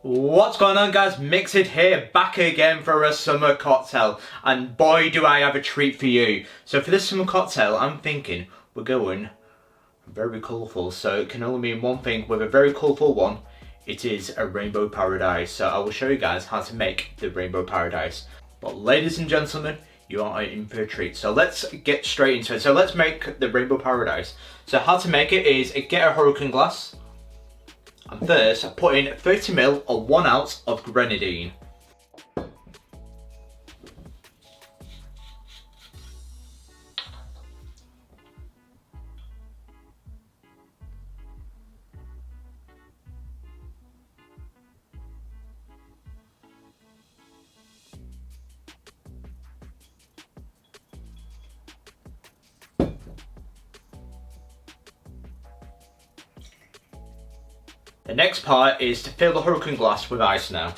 What's going on, guys? Mixed here, back again for a summer cocktail, and boy do I have a treat for you. So for this summer cocktail, I'm thinking we're going very colourful, so it can only mean one thing. With a very colourful one, it is a rainbow paradise. So I will show you guys how to make the rainbow paradise. But ladies and gentlemen, you are in for a treat. So let's get straight into it. So let's make the rainbow paradise. So how to make it is get a hurricane glass. And first, put in 30ml or 1 ounce of Grenadine. The next part is to fill the hurricane glass with ice now.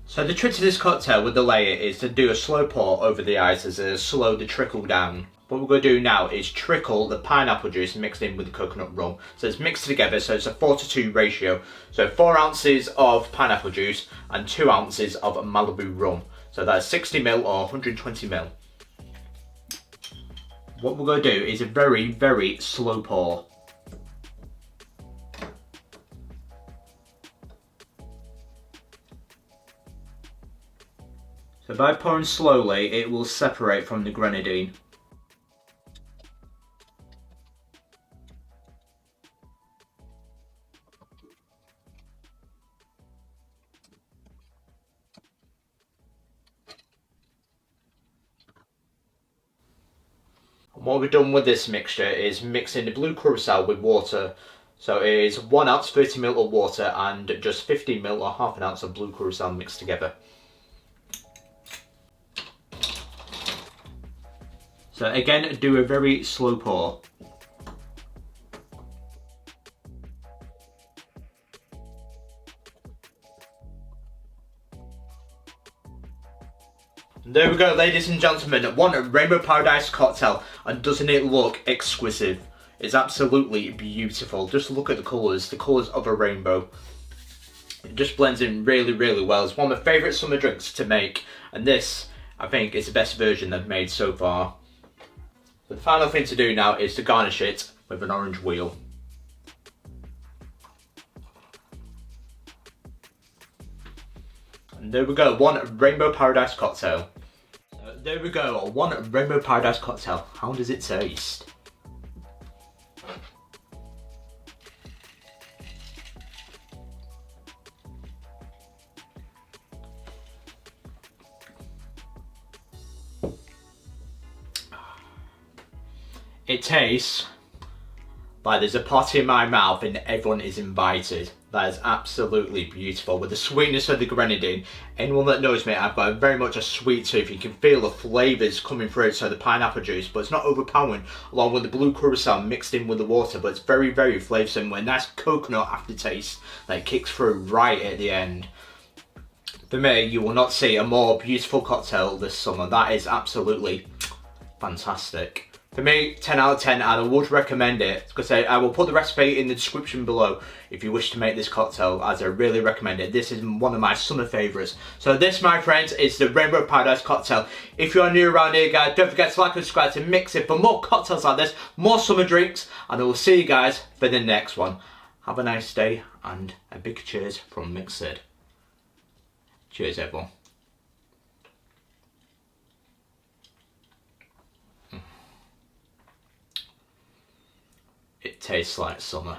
So the trick to this cocktail with the layer is to do a slow pour over the ice as it slow the trickle down. What we're going to do now is trickle the pineapple juice mixed in with the coconut rum. So it's mixed together, so it's a 4:2 ratio. So 4 ounces of pineapple juice and 2 ounces of Malibu rum. So that's 60ml or 120ml. What we're going to do is a very, very slow pour. So by pouring slowly, it will separate from the grenadine. And what we've done with this mixture is mixing the blue curacao with water. So it is 1 ounce 30ml of water and just 15ml or half an ounce of blue curacao mixed together. So again, do a very slow pour. There we go, ladies and gentlemen, one rainbow paradise cocktail, and doesn't it look exquisite? It's absolutely beautiful. Just look at the colours of a rainbow. It just blends in really, really well. It's one of my favourite summer drinks to make, and this, I think, is the best version they've made so far. The final thing to do now is to garnish it with an orange wheel. And there we go, one rainbow paradise cocktail. So there we go, one rainbow paradise cocktail. How does it taste? It tastes like there's a pot in my mouth and everyone is invited. That is absolutely beautiful. With the sweetness of the grenadine, anyone that knows me, I've got very much a sweet tooth. You can feel the flavours coming through, so the pineapple juice, but it's not overpowering, along with the blue curacao mixed in with the water, but it's very, very flavoursome with a nice coconut aftertaste that kicks through right at the end. For me, you will not see a more beautiful cocktail this summer. That is absolutely fantastic. For me, 10 out of 10, and I would recommend it. Because I will put the recipe in the description below if you wish to make this cocktail, as I really recommend it. This is one of my summer favourites. So this, my friends, is the Rainbow Paradise cocktail. If you are new around here, guys, don't forget to like and subscribe to Mix It for more cocktails like this, more summer drinks, and I will see you guys for the next one. Have a nice day, and a big cheers from Mix It. Cheers, everyone. It tastes like summer.